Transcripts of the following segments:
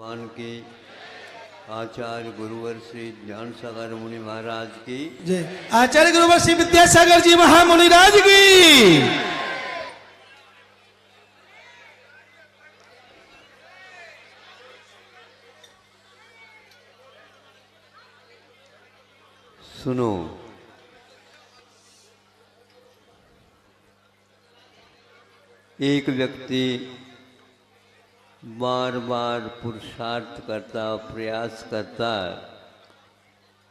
भगवान की आचार्य गुरुवर श्री ज्ञान सागर मुनि महाराज की जय। आचार्य गुरुवर श्री विद्यासागर जी महामुनि राज की। सुनो, एक व्यक्ति बार बार पुरुषार्थ करता, प्रयास करता,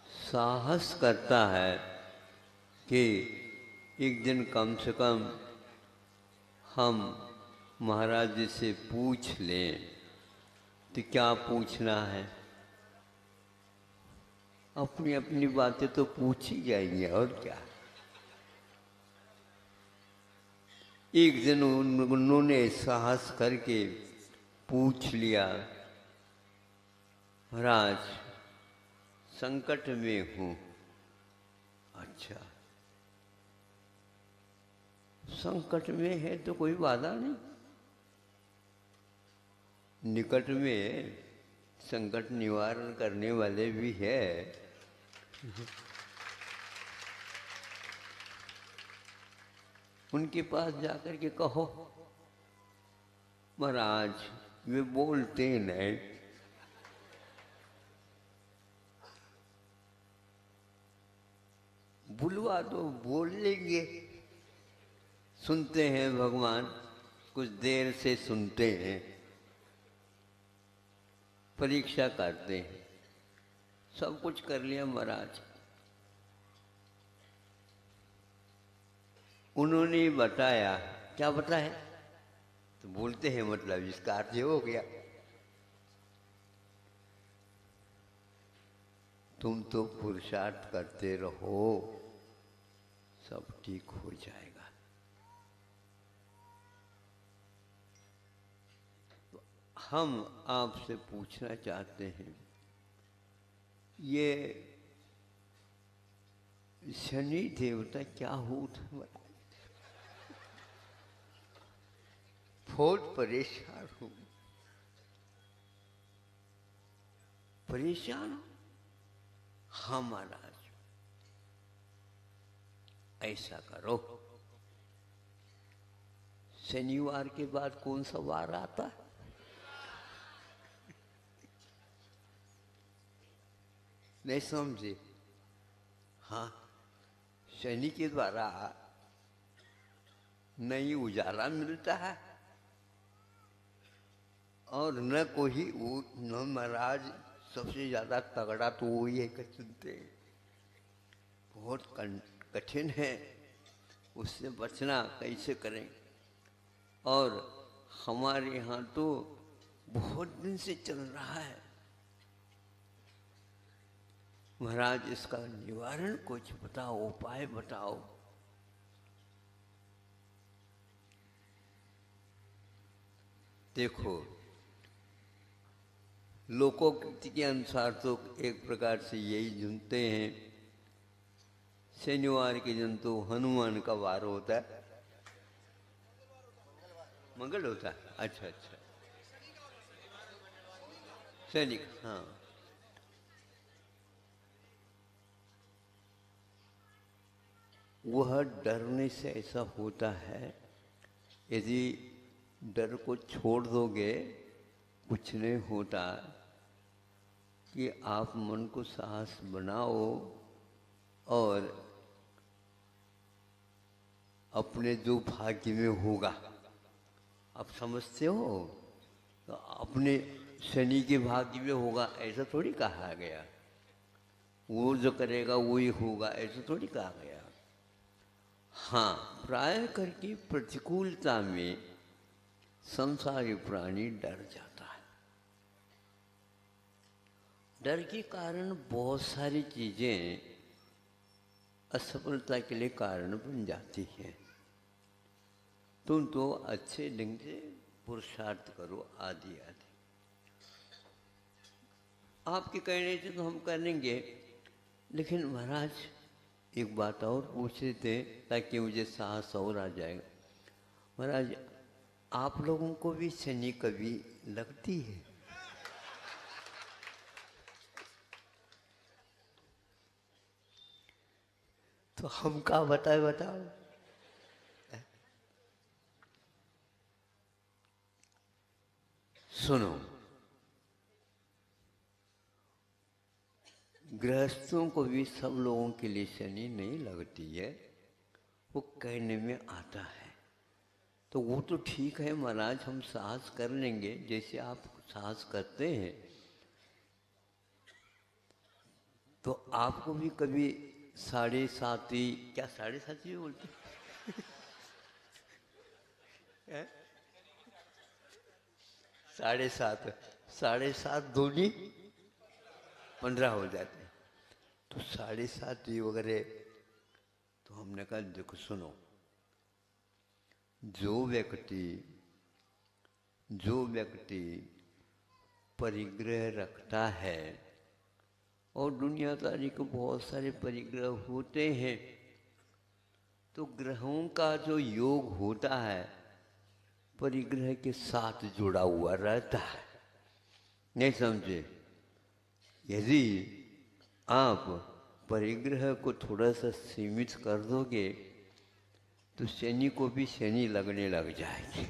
साहस करता है कि एक दिन कम से कम हम महाराज जी से पूछ लें। तो क्या पूछना है? अपनी अपनी बातें तो पूछ ही जाएंगे, और क्या। एक दिन उन्होंने साहस करके पूछ लिया, महाराज संकट में हूँ। अच्छा, संकट में है तो कोई बाधा नहीं, निकट में संकट निवारण करने वाले भी है। उनके पास जाकर के कहो, महाराज वे बोलते नहीं, बुलवा दो, बोल लेंगे। सुनते हैं भगवान, कुछ देर से सुनते हैं, परीक्षा करते हैं। सब कुछ कर लिया महाराज। उन्होंने बताया, क्या बताया? तो बोलते हैं मतलब इसका अर्थ हो गया, तुम तो पुरुषार्थ करते रहो, सब ठीक हो जाएगा। तो हम आपसे पूछना चाहते हैं, ये शनि देवता क्या होता? बहुत परेशान हूं, परेशान हूं। हाँ महाराज, ऐसा करो, शनिवार के बाद कौन सा वार आता है? नहीं समझे? हाँ, शनि के द्वारा नहीं उजाला मिलता है और न कोई वो, न महाराज सबसे ज्यादा तगड़ा तो वो ही है कि सुनते हैं। बहुत कठिन है, उससे बचना कैसे करें? और हमारे यहाँ तो बहुत दिन से चल रहा है। महाराज इसका निवारण कुछ बताओ, उपाय बताओ। देखो, लोकोक्ति के अनुसार तो एक प्रकार से यही सुनते हैं, शनिवार के दिन तो हनुमान का वार होता है। मंगल होता है? अच्छा अच्छा, शनि, हाँ। वह डरने से ऐसा होता है, यदि डर को छोड़ दोगे कुछ नहीं होता, कि आप मन को साहस बनाओ और अपने जो भाग्य में होगा, आप समझते हो, तो अपने शनि के भाग्य में होगा ऐसा थोड़ी कहा गया। वो जो करेगा वही होगा ऐसा थोड़ी कहा गया। हाँ, प्राय करके प्रतिकूलता में संसारी प्राणी डर जाता है। डर के कारण बहुत सारी चीजें असफलता के लिए कारण बन जाती हैं। तुम तो अच्छे ढंग से पुरुषार्थ करो, आदि आदि। आपके कहने से तो हम करेंगे, लेकिन महाराज एक बात और पूछ रहे थे ताकि मुझे साहस और आ जाएगा। महाराज, आप लोगों को भी शनि कभी लगती है? तो हम क्या बताए बताओ। सुनो, गृहस्थों को भी सब लोगों के लिए शनि नहीं लगती है, वो कहने में आता है। तो वो तो ठीक है महाराज, हम साहस कर लेंगे जैसे आप साहस करते हैं। तो आपको भी कभी 7.5 क्या 7.5 बोलते हैं? 7.5 7.5 दूनी 15 हो जाते हैं। तो 7.5 वगैरह। तो हमने कहा देखो सुनो, जो व्यक्ति परिग्रह रखता है, और दुनियादारी को बहुत सारे परिग्रह होते हैं, तो ग्रहों का जो योग होता है परिग्रह के साथ जुड़ा हुआ रहता है। नहीं समझे? यदि आप परिग्रह को थोड़ा सा सीमित कर दोगे तो शनि को भी शनि लगने लग जाएगी।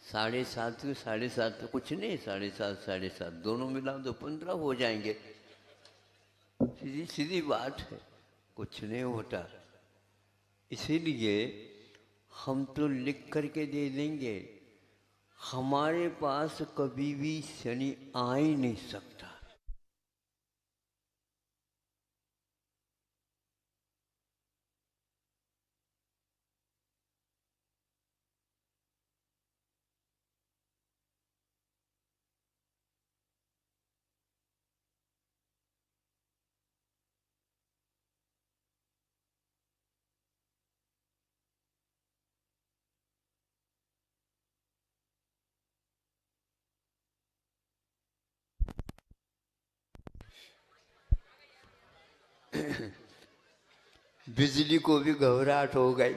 7.5 to 7.5 तो कुछ नहीं, 7.5 7.5 दोनों मिलाओ तो 15 हो जाएंगे। सीधी सीधी बात है, कुछ नहीं होता। इसीलिए हम तो लिख करके दे देंगे, हमारे पास कभी भी शनि आ ही नहीं सकता। बिजली को भी घबराहट हो गई।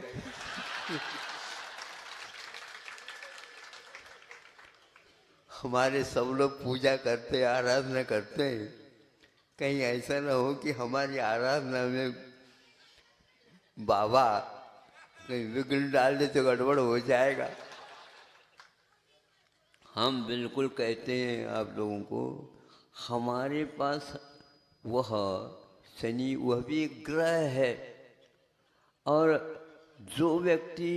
हमारे सब लोग पूजा करते, आराधना करते हैं, कहीं ऐसा ना हो कि हमारी आराधना में बाबा कहीं विघ्न डाल दे तो गड़बड़ हो जाएगा। हम बिल्कुल कहते हैं आप लोगों को, हमारे पास वह शनि वह भी एक ग्रह है, और जो व्यक्ति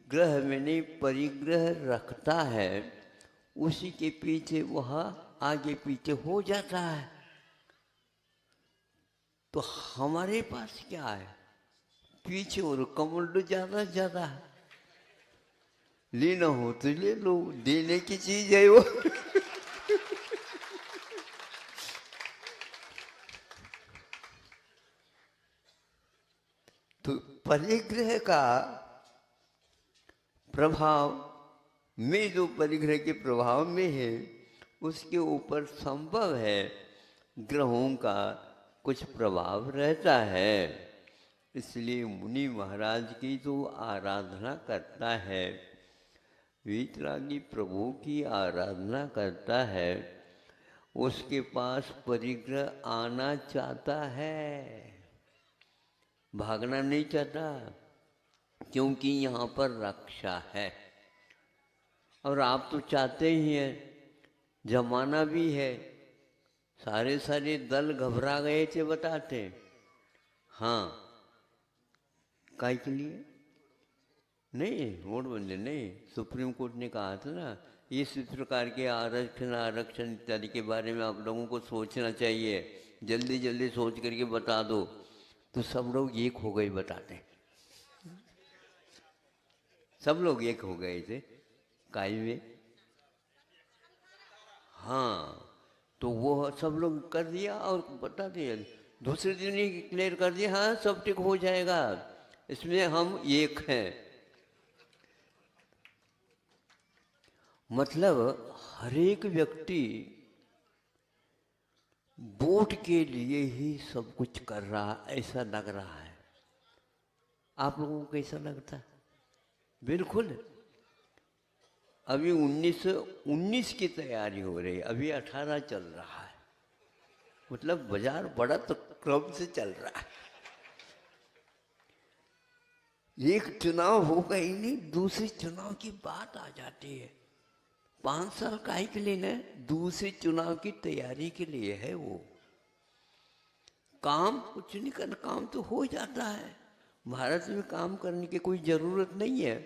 ग्रह में नहीं परिग्रह रखता है उसी के पीछे वह आगे पीछे हो जाता है। तो हमारे पास क्या है, पीछे और कमंड ज्यादा है। लेना हो तो ले लो, देने की चीज है वो। तो परिग्रह का प्रभाव में, जो परिग्रह के प्रभाव में है, उसके ऊपर संभव है ग्रहों का कुछ प्रभाव रहता है। इसलिए मुनि महाराज की जो आराधना करता है, वीतरागी प्रभु की आराधना करता है, उसके पास परिग्रह आना चाहता है, भागना नहीं चाहता, क्योंकि यहाँ पर रक्षा है। और आप तो चाहते ही हैं, जमाना भी है, सारे दल घबरा गए थे बताते। हाँ, काय के लिए नहीं, नोटबंदी नहीं, सुप्रीम कोर्ट ने कहा था ना, इस प्रकार के आरक्षण इत्यादि के बारे में आप लोगों को सोचना चाहिए, जल्दी जल्दी सोच करके बता दो। तो सब लोग एक हो गए बताते, सब लोग एक हो गए थे काय में। हाँ, तो वो सब लोग कर दिया और बता दिया, दूसरे दिन ही क्लियर कर दिया, हाँ सब ठीक हो जाएगा, इसमें हम एक हैं। मतलब हर एक व्यक्ति वोट के लिए ही सब कुछ कर रहा, ऐसा लग रहा है। आप लोगों को कैसा लगता है? बिल्कुल। अभी 19 की तैयारी हो रही है, अभी 18 चल रहा है। मतलब बाजार बड़ा तो क्रम से चल रहा है। एक चुनाव होगा ही नहीं, दूसरे चुनाव की बात आ जाती है। 5 साल काहे के लिए न, दूसरे चुनाव की तैयारी के लिए है वो। काम कुछ नहीं करना, काम तो हो जाता है। भारत में काम करने की कोई जरूरत नहीं है।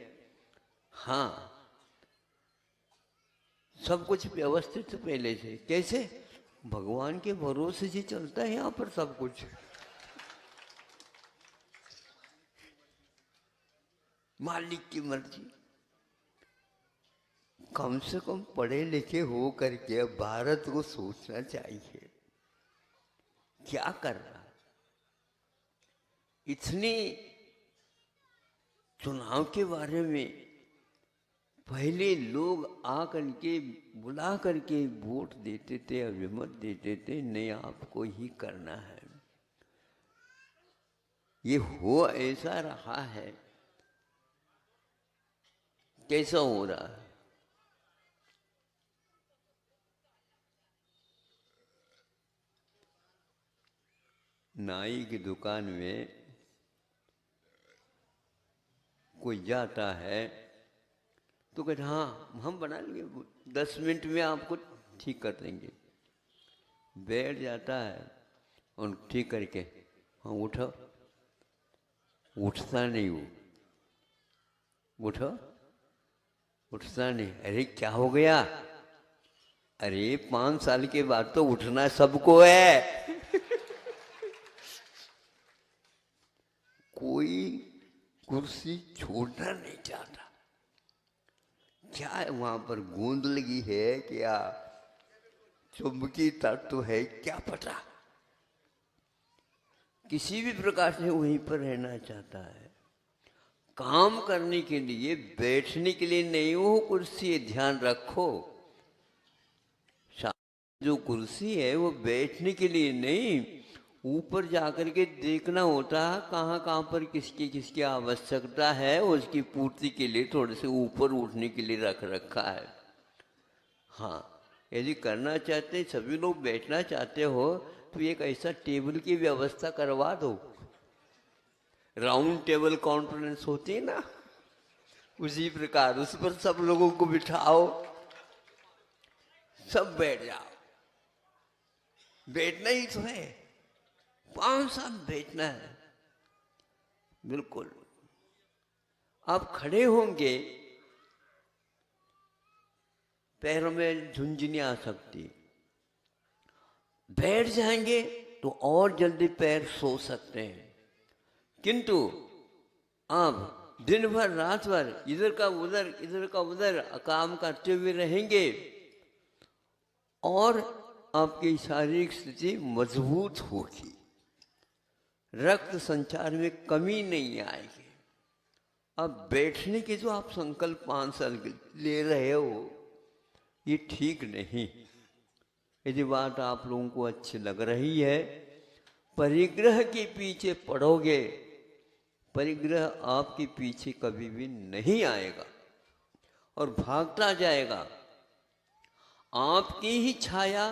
हाँ, सब कुछ व्यवस्थित पहले से। कैसे? भगवान के भरोसे से चलता है यहाँ पर सब कुछ। मालिक की मर्जी। कम से कम पढ़े लिखे हो करके भारत को सोचना चाहिए क्या कर रहा है। इतने चुनाव के बारे में पहले लोग आ करके बुला करके वोट देते थे, अभिमत देते थे, नहीं आपको ही करना है। ये हो ऐसा रहा है। कैसा हो रहा है? नाई की दुकान में कोई जाता है तो कहते हाँ हम बना लेंगे, 10 मिनट में आपको ठीक कर देंगे। बैठ जाता है और ठीक करके हाँ उठो, उठता नहीं वो। उठो, उठता नहीं। अरे क्या हो गया? अरे 5 साल के बाद तो उठना सबको है। कोई कुर्सी छोड़ना नहीं चाहता। क्या है वहां पर? गूंद लगी है क्या? चुंबकीय तत्व है क्या पता? किसी भी प्रकार से वहीं पर रहना चाहता है। काम करने के लिए, बैठने के लिए नहीं वो कुर्सी है, ध्यान रखो। जो कुर्सी है वो बैठने के लिए नहीं, ऊपर जाकर के देखना होता है कहाँ कहाँ पर किसकी किसकी आवश्यकता है, उसकी पूर्ति के लिए थोड़े से ऊपर उठने के लिए रख रखा है। हाँ, यदि करना चाहते, सभी लोग बैठना चाहते हो तो एक ऐसा टेबल की व्यवस्था करवा दो। राउंड टेबल कॉन्फ्रेंस होती है ना, उसी प्रकार उस पर सब लोगों को बिठाओ, सब बैठ जाओ। बैठना ही तो है, 5 साल बैठना है। बिल्कुल। आप खड़े होंगे, पैरों में झुंझुनी आ सकती। बैठ जाएंगे तो और जल्दी पैर सो सकते हैं। किंतु आप दिन भर रात भर इधर का उधर काम करते हुए रहेंगे और आपकी शारीरिक स्थिति मजबूत होगी, रक्त संचार में कमी नहीं आएगी। अब बैठने के जो आप संकल्प 5 साल ले रहे हो ये ठीक नहीं। यदि बात आप लोगों को अच्छी लग रही है, परिग्रह के पीछे पड़ोगे, परिग्रह आपके पीछे कभी भी नहीं आएगा और भागता जाएगा। आपकी ही छाया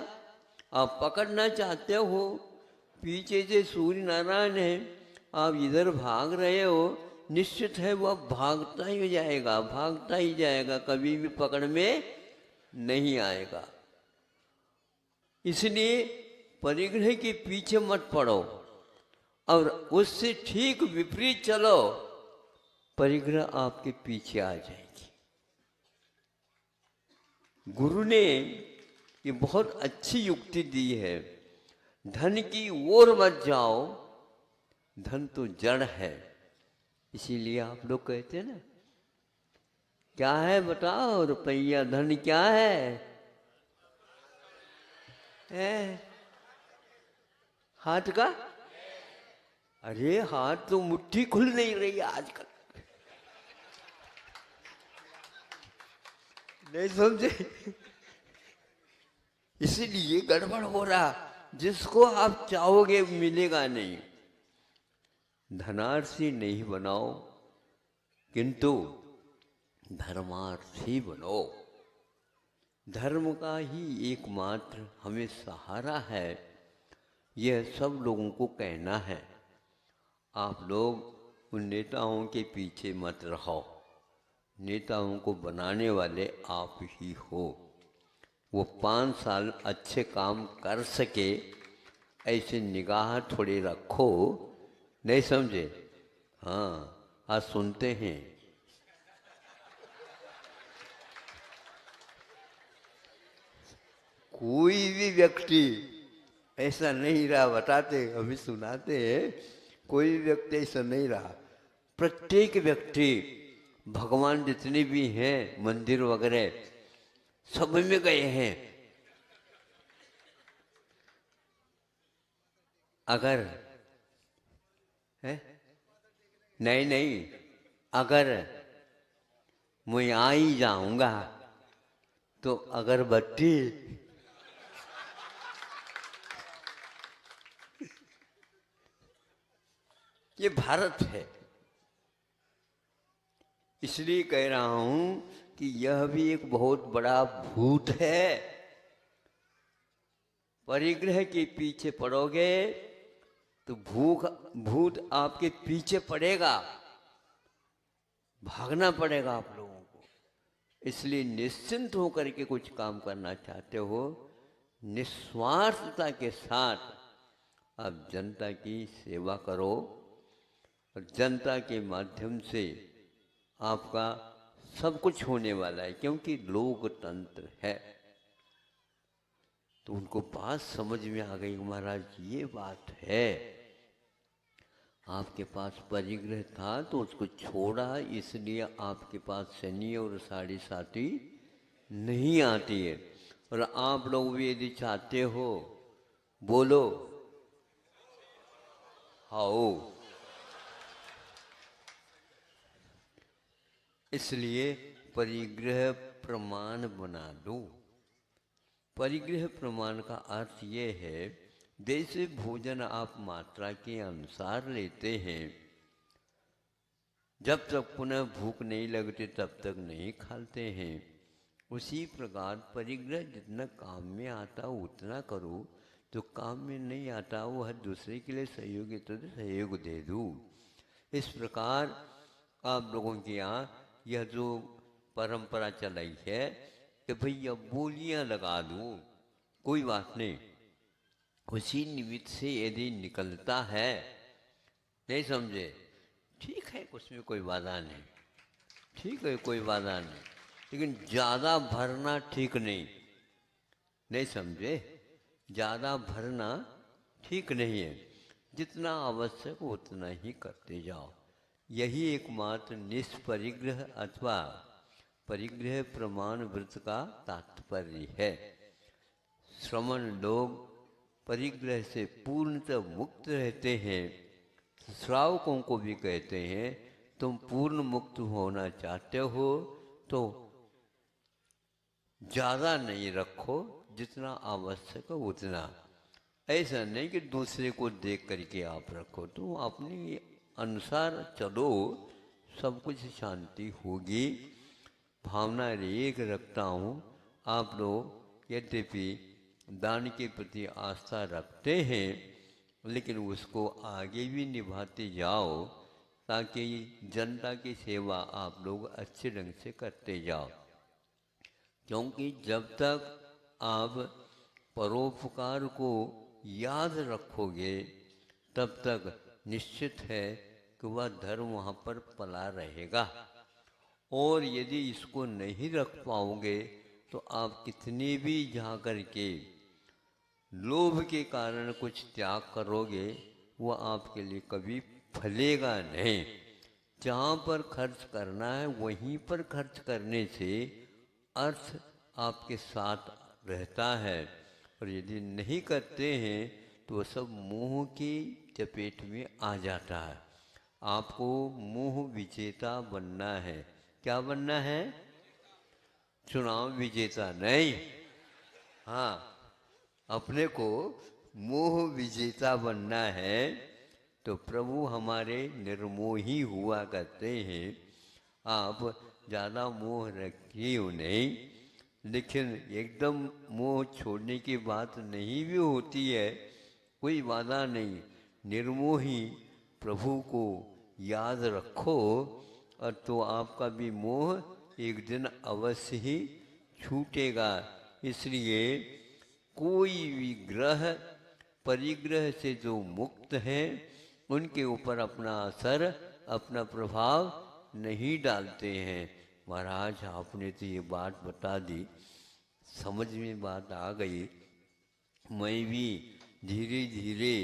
आप पकड़ना चाहते हो, पीछे से सूर्य नारायण है, आप इधर भाग रहे हो, निश्चित है वो भागता ही जाएगा, भागता ही जाएगा, कभी भी पकड़ में नहीं आएगा। इसलिए परिग्रह के पीछे मत पड़ो और उससे ठीक विपरीत चलो, परिग्रह आपके पीछे आ जाएगी। गुरु ने ये बहुत अच्छी युक्ति दी है, धन की ओर मत जाओ, धन तो जड़ है। इसीलिए आप लोग कहते हैं ना, क्या है बताओ रुपया, धन क्या है? हाथ का? अरे हाथ तो मुट्ठी खुल नहीं रही आजकल, नहीं समझे? इसीलिए गड़बड़ हो रहा। जिसको आप चाहोगे मिलेगा नहीं। धनार्थी नहीं बनाओ, किंतु धर्मार्थी बनो। धर्म का ही एकमात्र हमें सहारा है। यह सब लोगों को कहना है। आप लोग उन नेताओं के पीछे मत रहो। नेताओं को बनाने वाले आप ही हो। वो 5 साल अच्छे काम कर सके ऐसे निगाह थोड़ी रखो। नहीं समझे? हाँ, आज सुनते हैं। कोई भी व्यक्ति ऐसा नहीं रहा, बताते अभी सुनाते हैं, कोई भी व्यक्ति ऐसा नहीं रहा। प्रत्येक व्यक्ति, भगवान जितने भी हैं मंदिर वगैरह सब में गए हैं। अगर है नहीं नहीं, अगर मैं आ ही जाऊंगा तो अगरबत्ती ये भारत है, इसलिए कह रहा हूं कि यह भी एक बहुत बड़ा भूत है। परिग्रह के पीछे पड़ोगे तो भूत आपके पीछे पड़ेगा, भागना पड़ेगा आप लोगों को। इसलिए निश्चिंत होकर के कुछ काम करना चाहते हो, निस्वार्थता के साथ आप जनता की सेवा करो और जनता के माध्यम से आपका सब कुछ होने वाला है, क्योंकि लोकतंत्र है। तो उनको बात समझ में आ गई, महाराज ये बात है। आपके पास परिग्रह था तो उसको छोड़ा, इसलिए आपके पास शनि और साढ़े साथी नहीं आती है। और आप लोग भी यदि चाहते हो, बोलो आओ। इसलिए परिग्रह प्रमाण बना दो। परिग्रह प्रमाण का अर्थ ये है, जैसे भोजन आप मात्रा के अनुसार लेते हैं, जब तक पुनः भूख नहीं लगती तब तक नहीं खाते हैं, उसी प्रकार परिग्रह जितना काम में आता उतना करो, तो काम में नहीं आता वह दूसरे के लिए सहयोग तो सहयोग दे दो। इस प्रकार आप लोगों के यहाँ यह जो परंपरा चलाई है कि भैया बोलियां लगा दो, कोई बात नहीं, उसी निमित्त से यदि निकलता है, नहीं समझे, ठीक है, उसमें कोई बाधा नहीं, ठीक है, कोई बाधा नहीं, लेकिन ज़्यादा भरना ठीक नहीं, नहीं समझे, ज़्यादा भरना ठीक नहीं है। जितना आवश्यक उतना ही करते जाओ। यही एकमात्र निष्परिग्रह अथवा परिग्रह प्रमाण व्रत का तात्पर्य है। श्रमण लोग परिग्रह से पूर्णतः मुक्त रहते हैं। श्रावकों को भी कहते हैं, तुम पूर्ण मुक्त होना चाहते हो तो ज़्यादा नहीं रखो, जितना आवश्यक है उतना। ऐसा नहीं कि दूसरे को देख करके आप रखो, तो अपने अनुसार चलो, सब कुछ शांति होगी। भावना एक रखता हूँ, आप लोग यद्यपि दान के प्रति आस्था रखते हैं, लेकिन उसको आगे भी निभाते जाओ, ताकि जनता की सेवा आप लोग अच्छे ढंग से करते जाओ। क्योंकि जब तक आप परोपकार को याद रखोगे, तब तक निश्चित है कि वह धर्म वहाँ पर पला रहेगा। और यदि इसको नहीं रख पाओगे तो आप कितने भी जा कर के लोभ के कारण कुछ त्याग करोगे, वह आपके लिए कभी फलेगा नहीं। जहाँ पर खर्च करना है वहीं पर खर्च करने से अर्थ आपके साथ रहता है, और यदि नहीं करते हैं तो वह सब मोह की चपेट में आ जाता है। आपको मोह विजेता बनना है। क्या बनना है? चुनाव विजेता नहीं, हाँ, अपने को मोह विजेता बनना है। तो प्रभु हमारे निर्मोही हुआ करते हैं। आप ज़्यादा मोह रखिए नहीं, लेकिन एकदम मोह छोड़ने की बात नहीं भी होती है, कोई वादा नहीं, निर्मोही प्रभु को याद रखो और तो आपका भी मोह एक दिन अवश्य ही छूटेगा। इसलिए कोई भी ग्रह परिग्रह से जो मुक्त है उनके ऊपर अपना असर, अपना प्रभाव नहीं डालते हैं। महाराज आपने तो ये बात बता दी, समझ में बात आ गई। मैं भी धीरे धीरे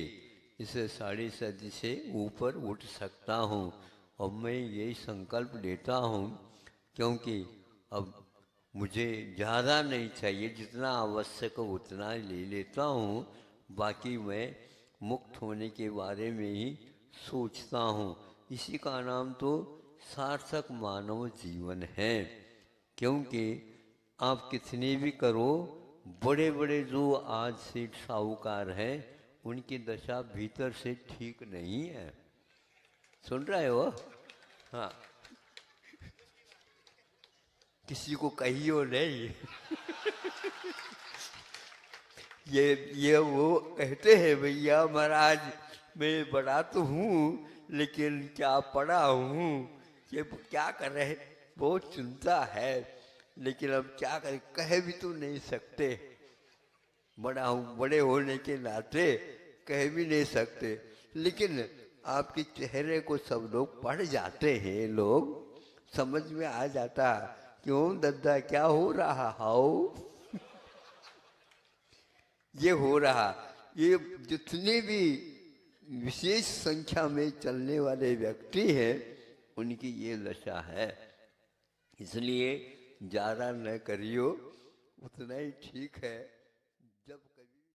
इस 7.5 से ऊपर उठ सकता हूँ। और मैं यही संकल्प लेता हूँ, क्योंकि अब मुझे ज़्यादा नहीं चाहिए, जितना आवश्यक हो उतना ले लेता हूँ। बाकी मैं मुक्त होने के बारे में ही सोचता हूँ। इसी का नाम तो सार्थक मानव जीवन है। क्योंकि आप कितने भी करो, बड़े बड़े जो आज सेठ साहूकार हैं उनकी दशा भीतर से ठीक नहीं है। सुन रहे हो? हाँ, किसी को कहियो नहीं। ये वो कहते हैं, भैया महाराज मैं बड़ा तो हूँ लेकिन क्या पढ़ा हूँ, ये क्या कर रहे, बहुत चिंता है, लेकिन अब क्या करें, कह भी तो नहीं सकते। बड़ा हूँ, बड़े होने के नाते कह भी नहीं सकते। लेकिन आपके चेहरे को सब लोग पढ़ जाते हैं, लोग समझ में आ जाता, क्यों दद्दा क्या हो रहा हाउ, ये हो रहा। ये जितने भी विशेष संख्या में चलने वाले व्यक्ति हैं उनकी ये दशा है। इसलिए ज़्यादा न करियो, उतना ही ठीक है। जब कभी